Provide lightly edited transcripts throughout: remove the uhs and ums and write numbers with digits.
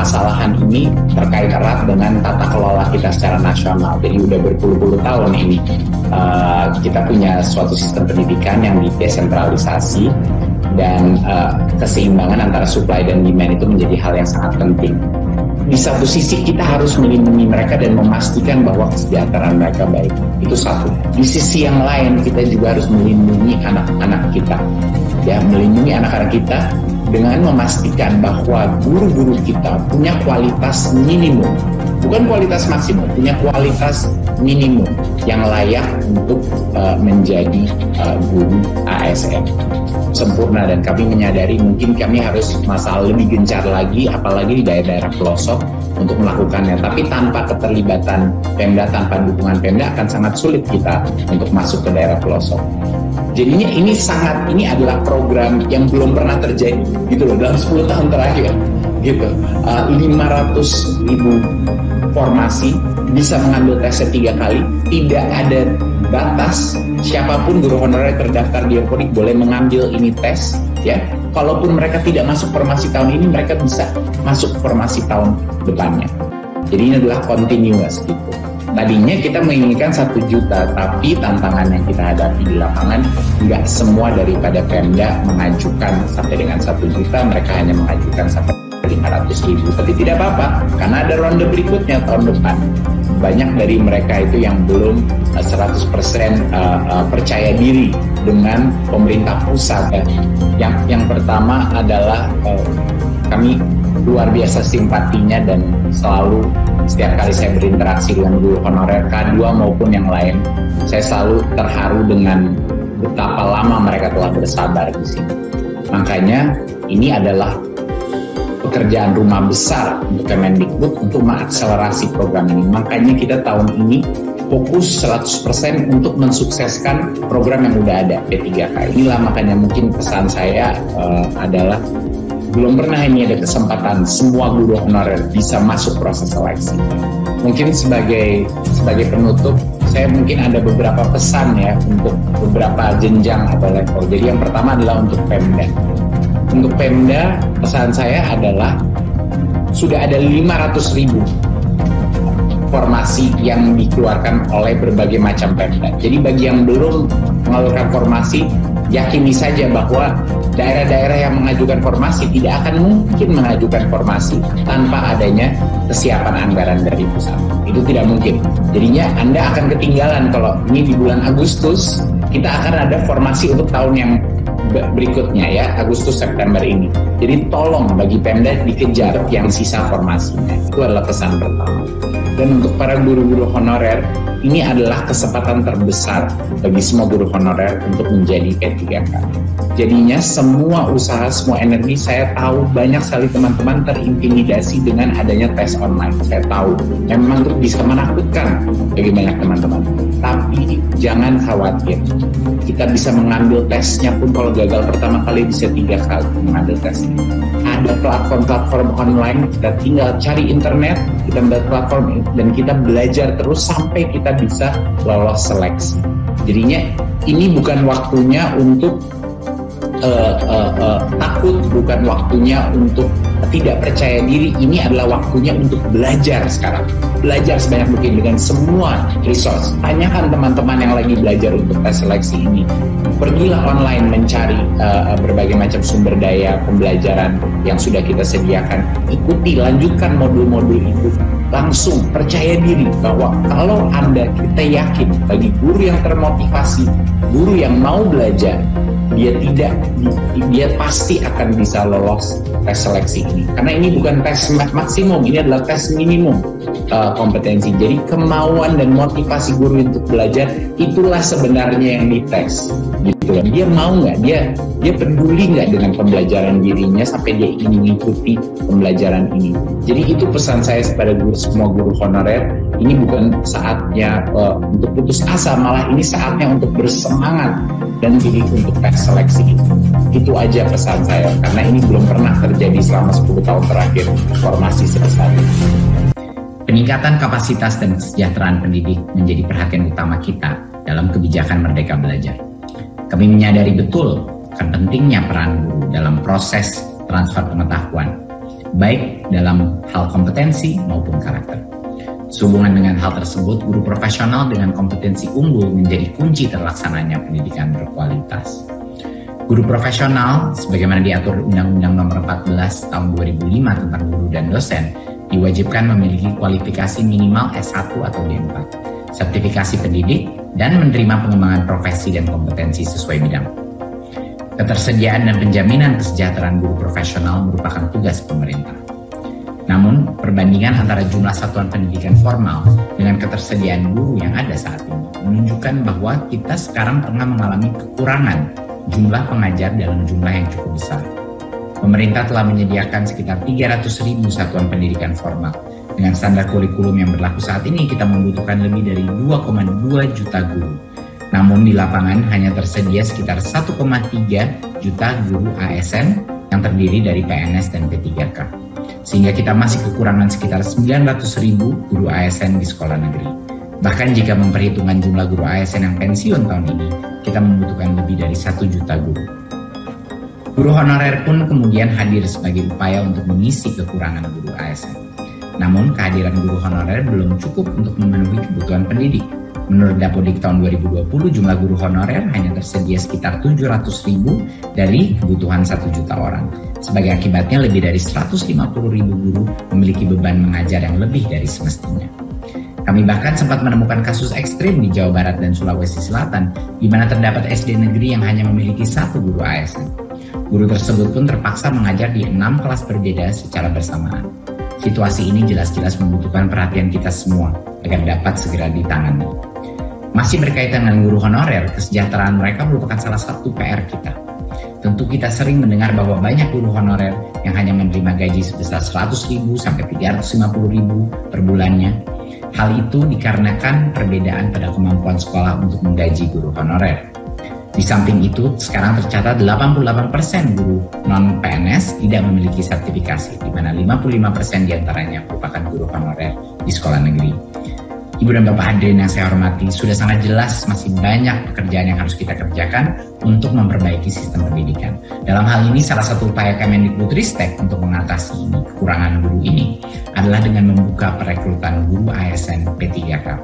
permasalahan ini terkait erat dengan tata kelola kita secara nasional. Jadi udah berpuluh-puluh tahun ini kita punya suatu sistem pendidikan yang didesentralisasi, dan keseimbangan antara supply dan demand itu menjadi hal yang sangat penting. Di satu sisi kita harus melindungi mereka dan memastikan bahwa kesejahteraan mereka baik. Itu satu. Di sisi yang lain kita juga harus melindungi anak-anak kita. Ya, melindungi anak-anak kita dengan memastikan bahwa guru-guru kita punya kualitas minimum. Bukan kualitas maksimum, punya kualitas minimum yang layak untuk menjadi guru ASN sempurna. Dan kami menyadari mungkin kami harus masalah lebih gencar lagi, apalagi di daerah-daerah pelosok untuk melakukannya. Tapi tanpa keterlibatan Pemda, tanpa dukungan Pemda akan sangat sulit kita untuk masuk ke daerah pelosok. Jadinya ini adalah program yang belum pernah terjadi gitu loh dalam 10 tahun terakhir gitu. 500.000 formasi, bisa mengambil tesnya 3 kali, tidak ada batas, siapapun guru honorer terdaftar di Empodik boleh mengambil ini tes ya. Kalaupun mereka tidak masuk formasi tahun ini, mereka bisa masuk formasi tahun depannya. Jadi ini adalah continuous gitu. Tadinya kita menginginkan 1 juta, tapi tantangan yang kita hadapi di lapangan, nggak semua daripada Pemda mengajukan sampai dengan 1 juta, mereka hanya mengajukan sampai 500.000. Tapi tidak apa-apa, karena ada ronde berikutnya tahun depan. Banyak dari mereka itu yang belum 100% percaya diri dengan pemerintah pusat. Yang pertama adalah kami luar biasa simpatinya dan selalu setiap kali saya berinteraksi dengan guru honorer K2 maupun yang lain, saya selalu terharu dengan betapa lama mereka telah bersabar di sini. Makanya ini adalah pekerjaan rumah besar untuk Kemendikbud untuk mengakselerasi program ini. Makanya kita tahun ini fokus 100% untuk mensukseskan program yang udah ada, P3K. Inilah makanya mungkin pesan saya adalah belum pernah ini ada kesempatan semua guru honorer bisa masuk proses seleksi. Mungkin sebagai penutup, saya mungkin ada beberapa pesan ya untuk beberapa jenjang atau level. Jadi yang pertama adalah untuk Pemda. Untuk Pemda, pesan saya adalah sudah ada 500.000 formasi yang dikeluarkan oleh berbagai macam Pemda. Jadi bagi yang belum mengeluarkan formasi, yakini saja bahwa daerah-daerah yang mengajukan formasi tidak akan mungkin mengajukan formasi tanpa adanya kesiapan anggaran dari pusat. Itu tidak mungkin. Jadinya Anda akan ketinggalan kalau ini di bulan Agustus kita akan ada formasi untuk tahun yang berikutnya ya, Agustus September ini. Jadi tolong bagi Pemda dikejar yang sisa formasinya. Itu adalah pesan pertama. Dan untuk para guru-guru honorer, ini adalah kesempatan terbesar bagi semua guru honorer untuk menjadi P3K. Jadinya semua usaha, semua energi, saya tahu banyak sekali teman-teman terintimidasi dengan adanya tes online. Saya tahu memang itu bisa menakutkan bagi banyak teman-teman. Tapi jangan khawatir. Kita bisa mengambil tesnya pun kalau gagal pertama kali bisa 3 kali mengambil tesnya. Ada platform-platform online, kita tinggal cari internet, kita buat platform dan kita belajar terus sampai kita bisa lolos seleksi. Jadinya ini bukan waktunya untuk takut, bukan waktunya untuk tidak percaya diri. Ini adalah waktunya untuk belajar sekarang. Belajar sebanyak mungkin dengan semua resource. Tanyakan teman-teman yang lagi belajar untuk tes seleksi ini. Pergilah online mencari berbagai macam sumber daya pembelajaran yang sudah kita sediakan. Ikuti, lanjutkan modul-modul itu. Langsung percaya diri bahwa kalau kita yakin bagi guru yang termotivasi, guru yang mau belajar, dia pasti akan bisa lolos tes seleksi ini. Karena ini bukan tes maksimum, ini adalah tes minimum kompetensi. Jadi kemauan dan motivasi guru untuk belajar itulah sebenarnya yang dites. Gitu. Dia mau nggak? Dia peduli nggak dengan pembelajaran dirinya sampai dia ingin mengikuti pembelajaran ini. Jadi itu pesan saya kepada semua guru honorer. Ini bukan saatnya untuk putus asa, malah ini saatnya untuk bersemangat dan diri untuk tes seleksi. Itu aja pesan saya, karena ini belum pernah terjadi selama 10 tahun terakhir formasi sebesar ini. Peningkatan kapasitas dan kesejahteraan pendidik menjadi perhatian utama kita dalam kebijakan Merdeka Belajar. Kami menyadari betul akan pentingnya peran guru dalam proses transfer pengetahuan. baik dalam hal kompetensi maupun karakter. Sehubungan dengan hal tersebut, guru profesional dengan kompetensi unggul menjadi kunci terlaksananya pendidikan berkualitas. Guru profesional, sebagaimana diatur Undang-Undang Nomor 14 Tahun 2005 tentang guru dan dosen, diwajibkan memiliki kualifikasi minimal S1 atau D4, sertifikasi pendidik, dan menerima pengembangan profesi dan kompetensi sesuai bidang. Ketersediaan dan penjaminan kesejahteraan guru profesional merupakan tugas pemerintah. Namun, perbandingan antara jumlah satuan pendidikan formal dengan ketersediaan guru yang ada saat ini menunjukkan bahwa kita sekarang tengah mengalami kekurangan jumlah pengajar dalam jumlah yang cukup besar. Pemerintah telah menyediakan sekitar 300.000 satuan pendidikan formal. Dengan standar kurikulum yang berlaku saat ini, kita membutuhkan lebih dari 2,2 juta guru. Namun di lapangan hanya tersedia sekitar 1,3 juta guru ASN yang terdiri dari PNS dan P3K. Sehingga kita masih kekurangan sekitar 900.000 guru ASN di sekolah negeri. Bahkan jika memperhitungkan jumlah guru ASN yang pensiun tahun ini, kita membutuhkan lebih dari 1 juta guru. Guru honorer pun kemudian hadir sebagai upaya untuk mengisi kekurangan guru ASN. Namun kehadiran guru honorer belum cukup untuk memenuhi kebutuhan pendidik. Menurut Dapodik tahun 2020, jumlah guru honorer hanya tersedia sekitar 700.000 dari kebutuhan 1 juta orang. Sebagai akibatnya, lebih dari 150.000 guru memiliki beban mengajar yang lebih dari semestinya. Kami bahkan sempat menemukan kasus ekstrim di Jawa Barat dan Sulawesi Selatan, di mana terdapat SD negeri yang hanya memiliki 1 guru ASN. Guru tersebut pun terpaksa mengajar di 6 kelas berbeda secara bersamaan. Situasi ini jelas-jelas membutuhkan perhatian kita semua agar dapat segera ditangani. Masih berkaitan dengan guru honorer, kesejahteraan mereka merupakan salah satu PR kita. Tentu kita sering mendengar bahwa banyak guru honorer yang hanya menerima gaji sebesar 100.000 sampai 350.000 per bulannya. Hal itu dikarenakan perbedaan pada kemampuan sekolah untuk menggaji guru honorer. Di samping itu, sekarang tercatat 88% guru non-PNS tidak memiliki sertifikasi, di mana 55% diantaranya merupakan guru honorer di sekolah negeri. Ibu dan Bapak hadirin yang saya hormati, sudah sangat jelas masih banyak pekerjaan yang harus kita kerjakan untuk memperbaiki sistem pendidikan. Dalam hal ini, salah satu upaya Kemendikbudristek untuk mengatasi kekurangan guru ini adalah dengan membuka perekrutan guru ASN P3K.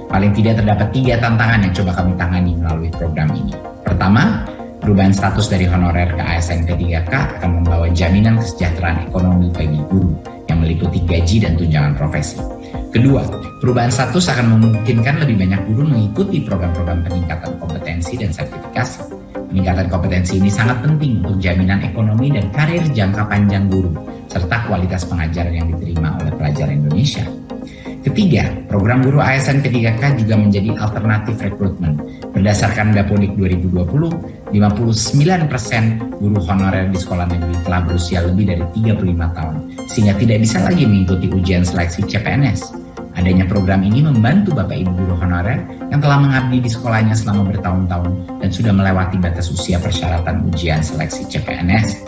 Paling tidak terdapat 3 tantangan yang coba kami tangani melalui program ini. Pertama, perubahan status dari honorer ke ASN P3K akan membawa jaminan kesejahteraan ekonomi bagi guru yang meliputi gaji dan tunjangan profesi. Kedua, perubahan status akan memungkinkan lebih banyak guru mengikuti program-program peningkatan kompetensi dan sertifikasi. Peningkatan kompetensi ini sangat penting untuk jaminan ekonomi dan karir jangka panjang guru, serta kualitas pengajaran yang diterima oleh pelajar Indonesia. Ketiga, program guru ASN P3K juga menjadi alternatif rekrutmen. Berdasarkan Dapodik 2020, 59% guru honorer di sekolah negeri telah berusia lebih dari 35 tahun, sehingga tidak bisa lagi mengikuti ujian seleksi CPNS. Adanya program ini membantu Bapak Ibu guru honorer yang telah mengabdi di sekolahnya selama bertahun-tahun dan sudah melewati batas usia persyaratan ujian seleksi CPNS.